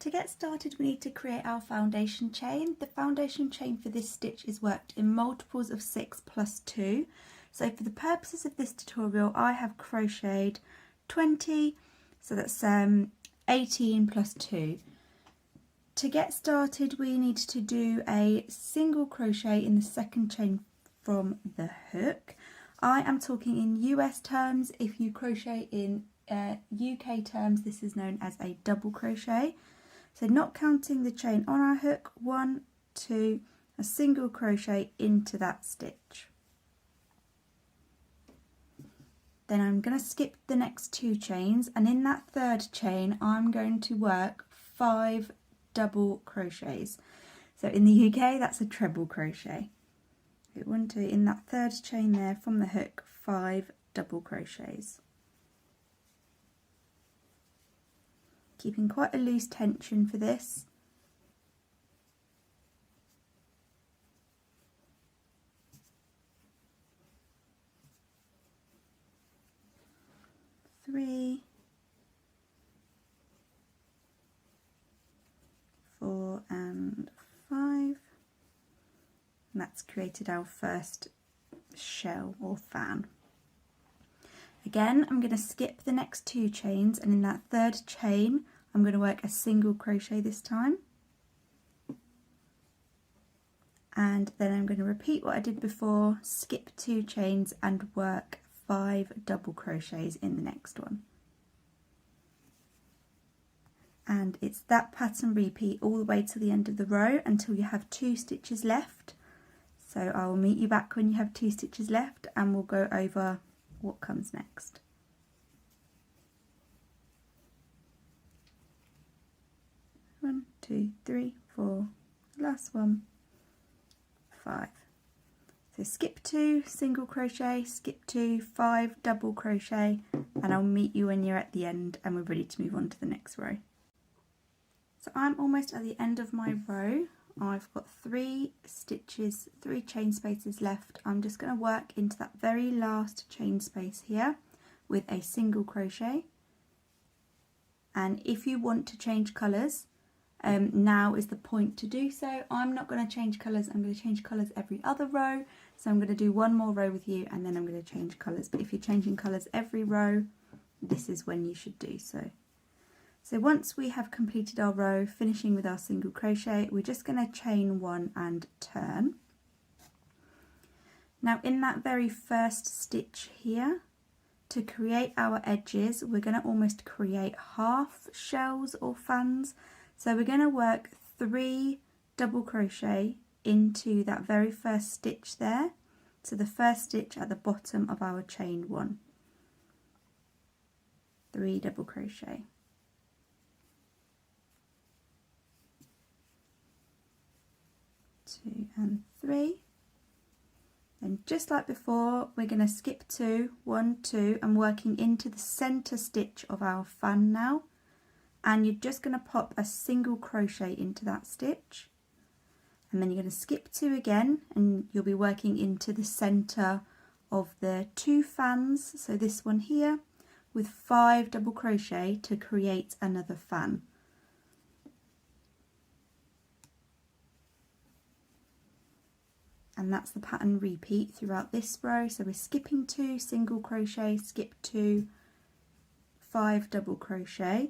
To get started, we need to create our foundation chain. The foundation chain for this stitch is worked in multiples of 6 plus 2. So for the purposes of this tutorial, I have crocheted 20, so that's 18 plus 2. To get started, we need to do a single crochet in the second chain from the hook. I am talking in US terms. If you crochet in UK terms, this is known as a double crochet. So not counting the chain on our hook, 1, 2, a single crochet into that stitch. Then I'm going to skip the next 2 chains, and in that third chain I'm going to work 5 double crochets. So in the UK that's a treble crochet. 1, 2, in that third chain there from the hook, 5 double crochets. Keeping quite a loose tension for this. Three, 4 and 5, and that's created our first shell or fan. Again, I'm going to skip the next 2 chains, and in that third chain I'm going to work a single crochet this time, and then I'm going to repeat what I did before, skip 2 chains and work 5 double crochets in the next one. And it's that pattern repeat all the way to the end of the row until you have 2 stitches left. So I will meet you back when you have 2 stitches left, and we'll go over what comes next. One, 2, 3, 4, last one, 5. So skip 2, single crochet, skip 2, 5 double crochet, and I'll meet you when you're at the end and we're ready to move on to the next row. So I'm almost at the end of my row. I've got 3 stitches, 3 chain spaces left. I'm just going to work into that very last chain space here with a single crochet. And if you want to change colours, now is the point to do so. I'm not going to change colours, I'm going to change colours every other row. So I'm going to do one more row with you and then I'm going to change colours. But if you're changing colours every row, this is when you should do so. So once we have completed our row, finishing with our single crochet, we're just going to chain 1 and turn. Now in that very first stitch here, to create our edges, we're going to almost create half shells or fans. So we're going to work 3 double crochet into that very first stitch there. So the first stitch at the bottom of our chain 1. 3 double crochet. 2 and 3. Then just like before, we're going to skip 2, 1, 2, and working into the center stitch of our fan now. And you're just going to pop a single crochet into that stitch, and then you're going to skip 2 again, and you'll be working into the center of the 2 fans, so this one here, with 5 double crochet to create another fan. And that's the pattern repeat throughout this row. So we're skipping 2, single crochet, skip 2, 5 double crochet,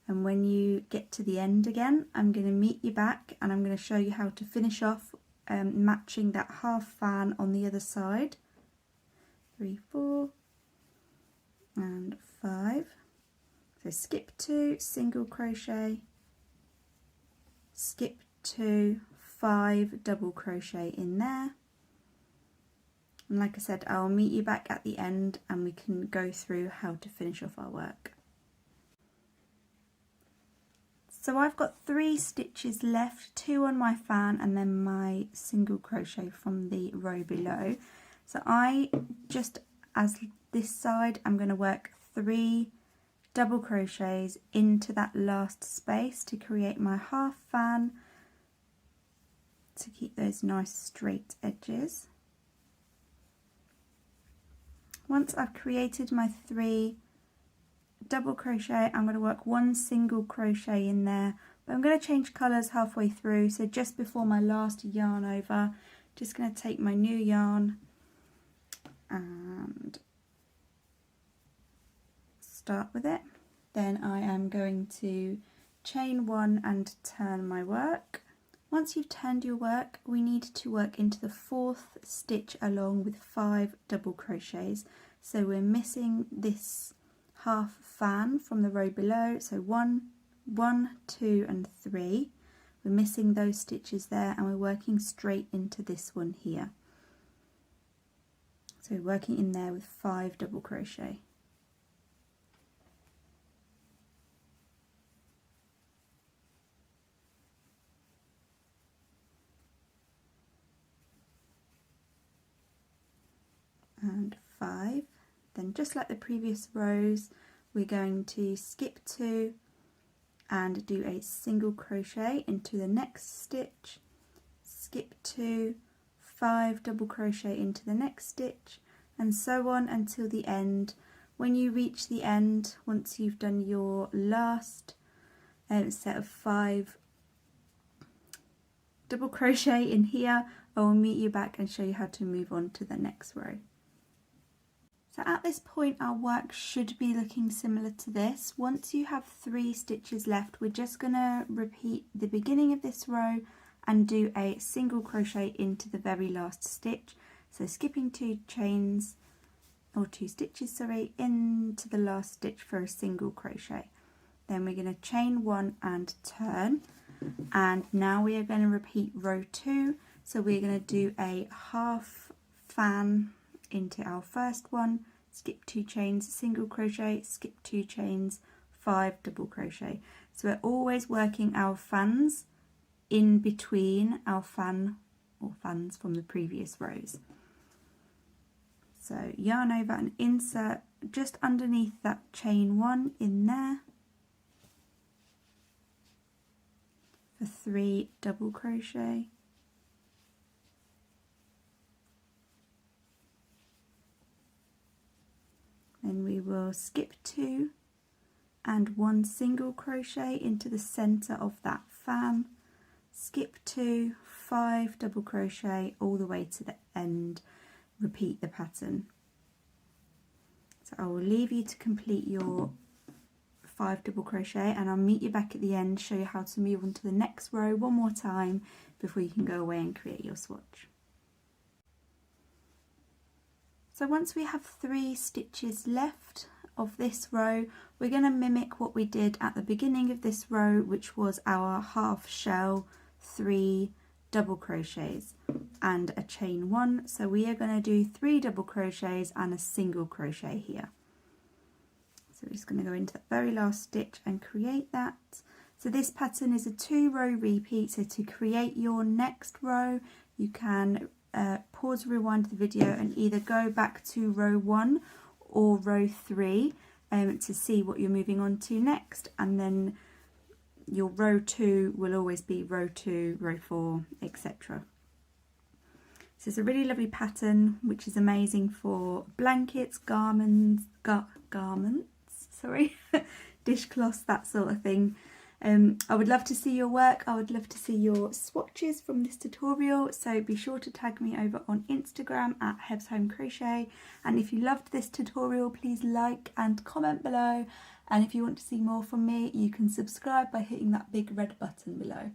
and when you get to the end again, I'm going to meet you back and I'm going to show you how to finish off matching that half fan on the other side. 3, 4 and 5. So skip 2, single crochet, skip 2, 5 double crochet in there, and like I said, I'll meet you back at the end and we can go through how to finish off our work. So I've got 3 stitches left, 2 on my fan and then my single crochet from the row below. So I just, as this side, I'm going to work 3 double crochets into that last space to create my half fan, to keep those nice straight edges. Once I've created my 3 double crochet, I'm going to work 1 single crochet in there, But I'm going to change colours halfway through, so just before my last yarn over, just going to take my new yarn and start with it. Then I am going to chain 1 and turn my work. Once you've turned your work, we need to work into the 4th stitch along with 5 double crochets. So we're missing this half fan from the row below, so 1, 2 and 3. We're missing those stitches there, and we're working straight into this one here. So working in there with 5 double crochet. And 5. Then just like the previous rows, we're going to skip 2 and do a single crochet into the next stitch, skip 2, 5 double crochet into the next stitch, and so on until the end. When you reach the end, once you've done your last set of 5 double crochet in here, I will meet you back and show you how to move on to the next row. So at this point our work should be looking similar to this. Once you have 3 stitches left, we're just going to repeat the beginning of this row and do a single crochet into the very last stitch. So skipping 2 chains, or 2 stitches, sorry, into the last stitch for a single crochet. Then we're going to chain 1 and turn, and now we are going to repeat row 2. So we're going to do a half fan into our first one, skip 2 chains, single crochet, skip 2 chains, 5 double crochet. So we're always working our fans in between our fan or fans from the previous rows. So yarn over and insert just underneath that chain 1 in there for 3 double crochet. Then we will skip 2 and 1 single crochet into the center of that fan, skip 2, 5 double crochet all the way to the end. Repeat the pattern. So I will leave you to complete your 5 double crochet, and I'll meet you back at the end, show you how to move on to the next row one more time before you can go away and create your swatch. So once we have 3 stitches left of this row, we're going to mimic what we did at the beginning of this row, which was our half shell, 3 double crochets and a chain 1. So we are going to do 3 double crochets and a single crochet here. So we're just going to go into the very last stitch and create that. So this pattern is a 2-row repeat, so to create your next row you can pause, rewind the video and either go back to row 1 or row 3 to see what you're moving on to next, and then your row 2 will always be row 2, row 4, etc. So it's a really lovely pattern which is amazing for blankets, garments, dishcloths, that sort of thing. I would love to see your work. I would love to see your swatches from this tutorial, so be sure to tag me over on Instagram at Heb's Home Crochet, and if you loved this tutorial please like and comment below, and if you want to see more from me you can subscribe by hitting that big red button below.